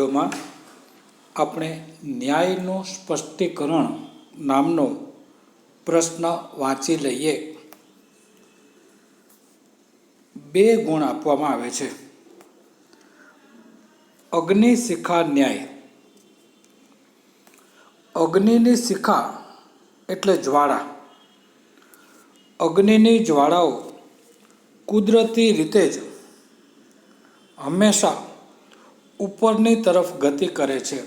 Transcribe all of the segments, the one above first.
વિડીયોમાં આપણે ન્યાયનું સ્પષ્ટીકરણ નામનો પ્રશ્ન વાંચી લઈએ. 2 ગુણ આપવામાં આવે છે. અગ્નિ શિખા ન્યાય. અગ્નિની શિખા એટલે જ્વાળા. અગ્નિની જ્વાળાઓ કુદરતી રીતે જ હંમેશા ઉપરની તરફ ગતિ કરે છે.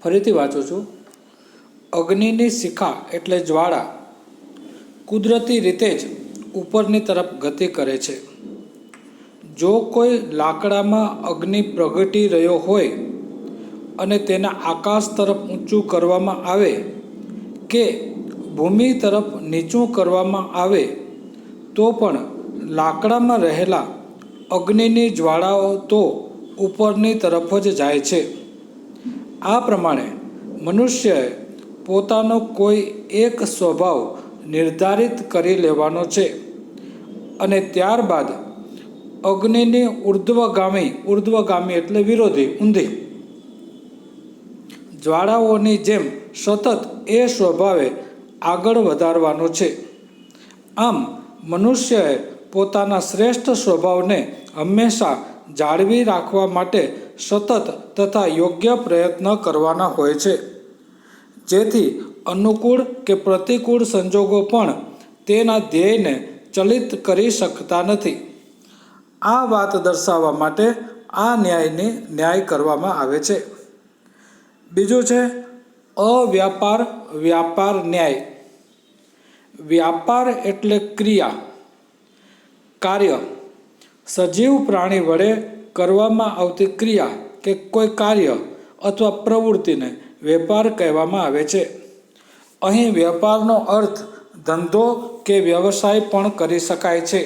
ફરીથી વાંચું છું. અગ્નિની શિખા એટલે જ્વાળા કુદરતી રીતે જ ઉપરની તરફ ગતિ કરે છે. જો કોઈ લાકડામાં અગ્નિ પ્રગટી રહ્યો હોય અને તેને આકાશ તરફ ઊંચું કરવામાં આવે કે ભૂમિ તરફ નીચું કરવામાં આવે તો પણ લાકડામાં રહેલા અગ્નિની જ્વાળાઓ તો ઉપરની તરફ જ જાય છે. આ પ્રમાણે મનુષ્યએ પોતાનો કોઈ એક સ્વભાવ નિર્ધારિત કરી લેવાનો છે અને ત્યારબાદ અગ્નિની ઉર્ધ્વગામી એટલે વિરોધી ઊંધી જ્વાળાઓની જેમ સતત એ સ્વભાવે આગળ વધારવાનો છે. આમ મનુષ્યએ પોતાના શ્રેષ્ઠ સ્વભાવને હંમેશા જાળવી રાખવા માટે સતત તથા યોગ્ય પ્રયત્ન કરવાના હોય છે, જેથી અનુકૂળ કે પ્રતિકૂળ સંજોગો પણ તેના ધ્યેયને ચલિત કરી શકતા નથી. આ વાત દર્શાવવા માટે આ ન્યાય કરવામાં આવે છે. બીજું છે અવ્યાપાર વ્યાપાર ન્યાય. વ્યાપાર એટલે ક્રિયા, કાર્ય. સજીવ પ્રાણી વડે કરવામાં આવતી ક્રિયા કે કોઈ કાર્ય અથવા પ્રવૃત્તિને વેપાર કહેવામાં આવે છે. અહીં વેપારનો અર્થ ધંધો કે વ્યવસાય પણ કરી શકાય છે.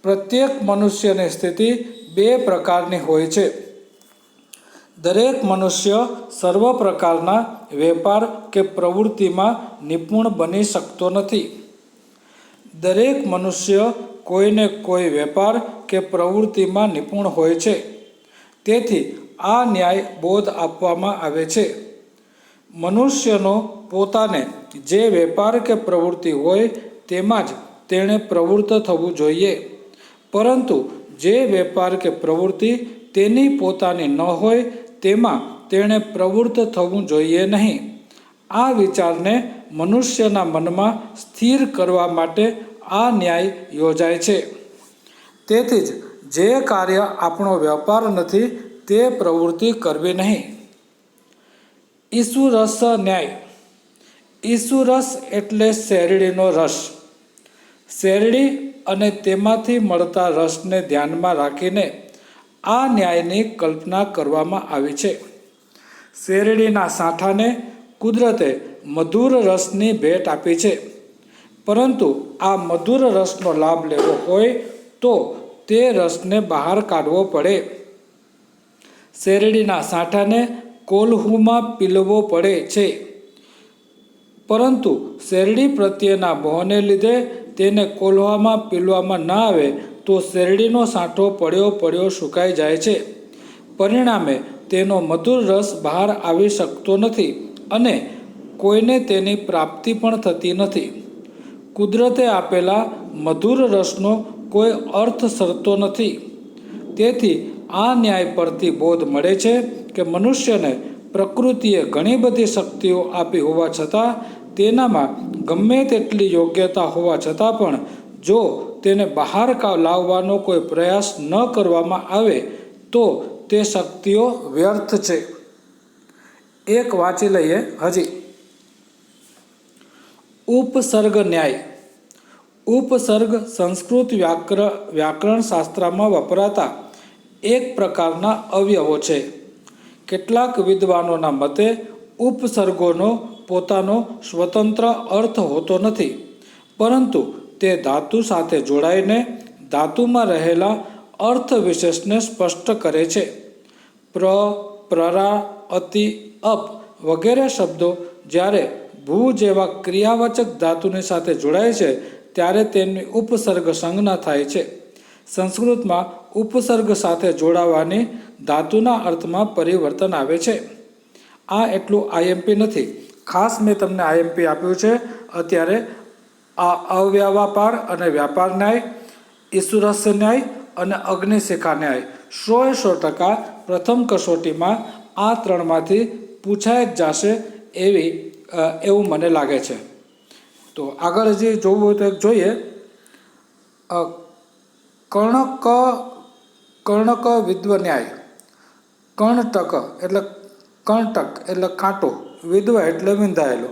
પ્રત્યેક મનુષ્યની સ્થિતિ 2 પ્રકારની હોય છે. દરેક મનુષ્ય સર્વ પ્રકારના વેપાર કે પ્રવૃત્તિમાં નિપુણ બની શકતો નથી. દરેક મનુષ્ય કોઈને કોઈ વેપાર કે પ્રવૃત્તિમાં નિપુણ હોય છે. તેથી આ ન્યાય બોધ આપવામાં આવે છે. મનુષ્યનો પોતાને જે વેપાર કે પ્રવૃત્તિ હોય તેમાં જ તેણે પ્રવૃત્ત થવું જોઈએ, પરંતુ જે વેપાર કે પ્રવૃત્તિ તેની પોતાની ન હોય તેમાં તેણે પ્રવૃત્ત થવું જોઈએ નહીં. આ વિચારને મનુષ્યના મનમાં સ્થિર કરવા માટે આ ન્યાય યોજાય છે. તેથી જ જે કાર્ય આપણો વેપાર નથી તે પ્રવૃત્તિ કરવી નહીં. ઈસુરસ ન્યાય. ઈસુરસ એટલે શેરડીનો રસ. શેરડી અને તેમાંથી મળતા રસને ધ્યાનમાં રાખીને આ ન્યાયની કલ્પના કરવામાં આવી છે. શેરડીના સાંઠાને કુદરતે મધુર રસની ભેટ આપી છે, પરંતુ આ મધુર રસનો લાભ લેવો હોય તો તે રસને બહાર કાઢવો પડે. શેરડીના સાંઠાને કોલ્હુમાં પીલવો પડે છે, પરંતુ શેરડી પ્રત્યેના મોહને લીધે તેને કોલ્હામાં પીલવામાં ના આવે તો શેરડીનો સાંઠો પડ્યો સુકાઈ જાય છે. પરિણામે તેનો મધુર રસ બહાર આવી શકતો નથી અને કોઈને તેની પ્રાપ્તિ પણ થતી નથી. કુદરતે આપેલા મધુર રસનો કોઈ અર્થ સરતો નથી. તેથી આ ન્યાય પરથી બોધ મળે છે કે મનુષ્યને પ્રકૃતિએ ઘણી બધી શક્તિઓ આપી હોવા છતાં તેનામાં ગમે તેટલી યોગ્યતા હોવા છતાં પણ જો તેને બહાર લાવવાનો કોઈ પ્રયાસ ન કરવામાં આવે તો તે શક્તિઓ વ્યર્થ છે. એક વાંચી લઈએ હજી. ઉપસર્ગ ન્યાય. ઉપસર્ગ સંસ્કૃત વ્યાકરણ શાસ્ત્રમાં વપરાતા એક પ્રકારના અવયવો છે. કેટલાક વિદ્વાનોના મતે ઉપસર્ગોનો પોતાનો સ્વતંત્ર અર્થ હોતો નથી, પરંતુ તે ધાતુ સાથે જોડાઈને ધાતુમાં રહેલા અર્થ વિશેષને સ્પષ્ટ કરે છે. પ્રરા, અતિ, અપ વગેરે શબ્દો જ્યારે ભૂ જેવા ક્રિયાવાચક ધાતુની સાથે જોડાય છે ત્યારે તેમની ઉપસર્ગ સંજ્ઞા થાય છે. સંસ્કૃતમાં ઉપસર્ગ સાથે જોડાવાની ધાતુના અર્થમાં પરિવર્તન આવે છે. આ એટલું આઈએમપી નથી. ખાસ મેં તમને આઈએમપી આપ્યું છે. અત્યારે આ અવ્યાપાર અને વ્યાપાર ન્યાય, ઈસુરસ્ય ન્યાય અને અગ્નિશિખા ન્યાય 100% પ્રથમ કસોટીમાં આ ત્રણમાંથી પૂછાય જ જશે એવું મને લાગે છે. તો આગળ હજી જોવું હોય તો એક જોઈએ. કર્ણક વિદ્વ ન્યાય. કર્ણટક એટલે કાંટો, વિદ્વ એટલે વિંધાયેલો.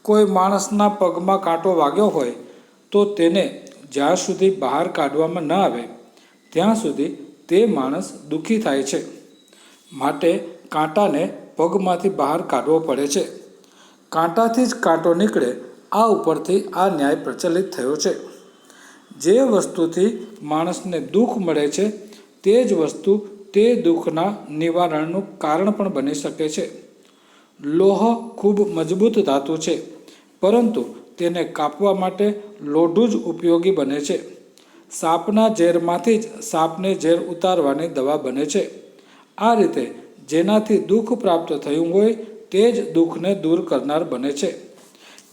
કોઈ માણસના પગમાં કાંટો વાગ્યો હોય તો તેને જ્યાં સુધી બહાર કાઢવામાં ન આવે ત્યાં સુધી તે માણસ દુઃખી થાય છે. માટે કાંટાને પગમાંથી બહાર કાઢવો પડે છે. કાંટાથી જ કાંટો નીકળે, આ ઉપરથી આ ન્યાય પ્રચલિત થયો છે. જે વસ્તુથી માણસને દુઃખ મળે છે તે જ વસ્તુ તે દુઃખના નિવારણનું કારણ પણ બની શકે છે. લોહ ખૂબ મજબૂત ધાતુ છે, પરંતુ તેને કાપવા માટે લોઢું જ ઉપયોગી બને છે. સાપના ઝેરમાંથી જ સાપને ઝેર ઉતારવાની દવા બને છે. આ રીતે જેનાથી દુઃખ પ્રાપ્ત થયું હોય તે જ દુઃખને દૂર કરનાર બને છે.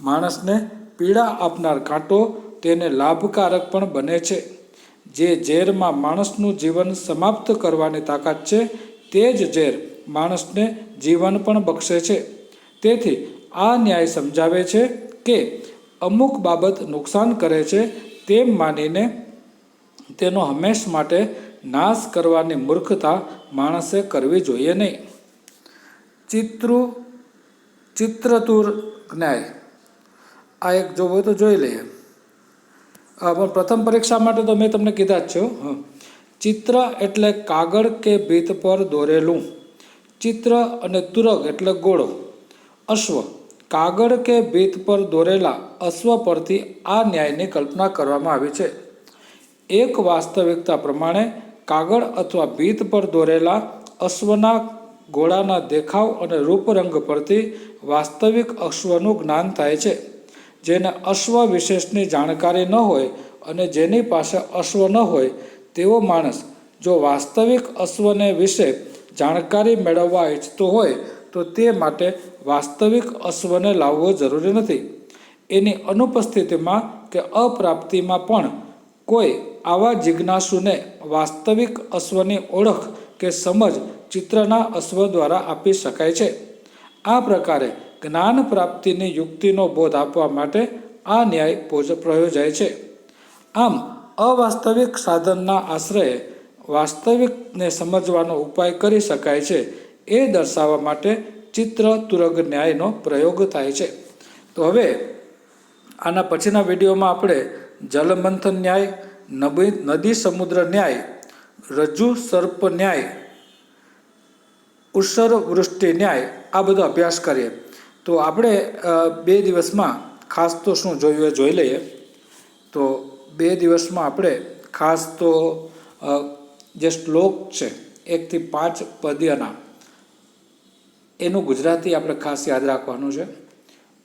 માણસને પીડા આપનાર કાંટો તેને લાભકારક પણ બને છે. જે ઝેરમાં માણસનું જીવન સમાપ્ત કરવાની તાકાત છે તે જ ઝેર માણસને જીવન પણ બક્ષે છે. તેથી આ ન્યાય સમજાવે છે કે અમુક બાબત નુકસાન કરે છે તેમ માનીને તેનો હંમેશ માટે નાશ કરવાની મૂર્ખતા માણસે કરવી જોઈએ નહીં. ચિત્રતુર ન્યાય. આ એક જો હોય તો જોઈ લઈએ. પણ પ્રથમ પરીક્ષા માટે તો મેં તમને કીધા જ છે. ચિત્ર એટલે કાગળ કે ભીત પર દોરેલું. ચિત્ર અને તુરગ એટલે ઘોડો. અશ્વ. કાગળ કે ભીત પર દોરેલા અશ્વ પરથી આ ન્યાયની કલ્પના કરવામાં આવી છે. એક વાસ્તવિકતા પ્રમાણે કાગળ અથવા ભીત પર દોરેલા અશ્વના ઘોડાના દેખાવ અને રૂપરંગ પરથી વાસ્તવિક અશ્વનું જ્ઞાન થાય છે. જેને અશ્વ વિશેષની જાણકારી ન હોય અને જેની પાસે અશ્વ ન હોય તેવો માણસ જો વાસ્તવિક અશ્વને વિશે જાણકારી મેળવવા ઈચ્છતો હોય તો તે માટે વાસ્તવિક અશ્વને લાવવો જરૂરી નથી. એની અનુપસ્થિતિમાં કે અપ્રાપ્તિમાં પણ કોઈ આવા જિજ્ઞાસુને વાસ્તવિક અશ્વની ઓળખ કે સમજ ચિત્રના અશ્વ દ્વારા આપી શકાય છે. આ પ્રકારે જ્ઞાન પ્રાપ્તિની યુક્તિનો બોધ આપવા માટે આ ન્યાય પ્રયોજાય છે. આમ અવાસ્તવિક સાધનના આશ્રયે વાસ્તવિકને સમજવાનો ઉપાય કરી શકાય છે એ દર્શાવવા માટે ચિત્ર તુરગ ન્યાયનો પ્રયોગ થાય છે. તો હવે આના પછીના વિડીયોમાં આપણે જલમંથન ન્યાય, નદી સમુદ્ર ન્યાય, રજ્જુ સર્પ ન્યાય, ઉષર વૃષ્ટિ ન્યાય આ બધો અભ્યાસ કરીએ. તો આપણે 2 દિવસમાં ખાસ તો શું જોયું એ જોઈ લઈએ. તો 2 દિવસમાં આપણે ખાસ તો જે શ્લોક છે 1 થી 5 પદ્યના એનું ગુજરાતી આપણે ખાસ યાદ રાખવાનું છે.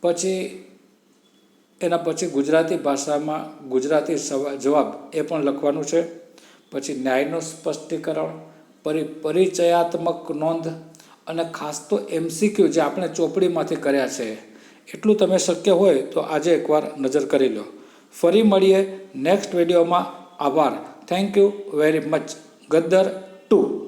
પછી એના પછી ગુજરાતી ભાષામાં ગુજરાતી જવાબ એ પણ લખવાનું છે. પછી ન્યાયનું સ્પષ્ટીકરણ, પરિચયાત્મક નોંધ અને ખાસ તો MCQ જે આપણે ચોપડીમાંથી કર્યા છે એટલું તમે શક્ય હોય તો આજે એકવાર નજર કરી લો. ફરી મળીએ નેક્સ્ટ વિડીયોમાં. આભાર. Thank you very much. Gadar 2.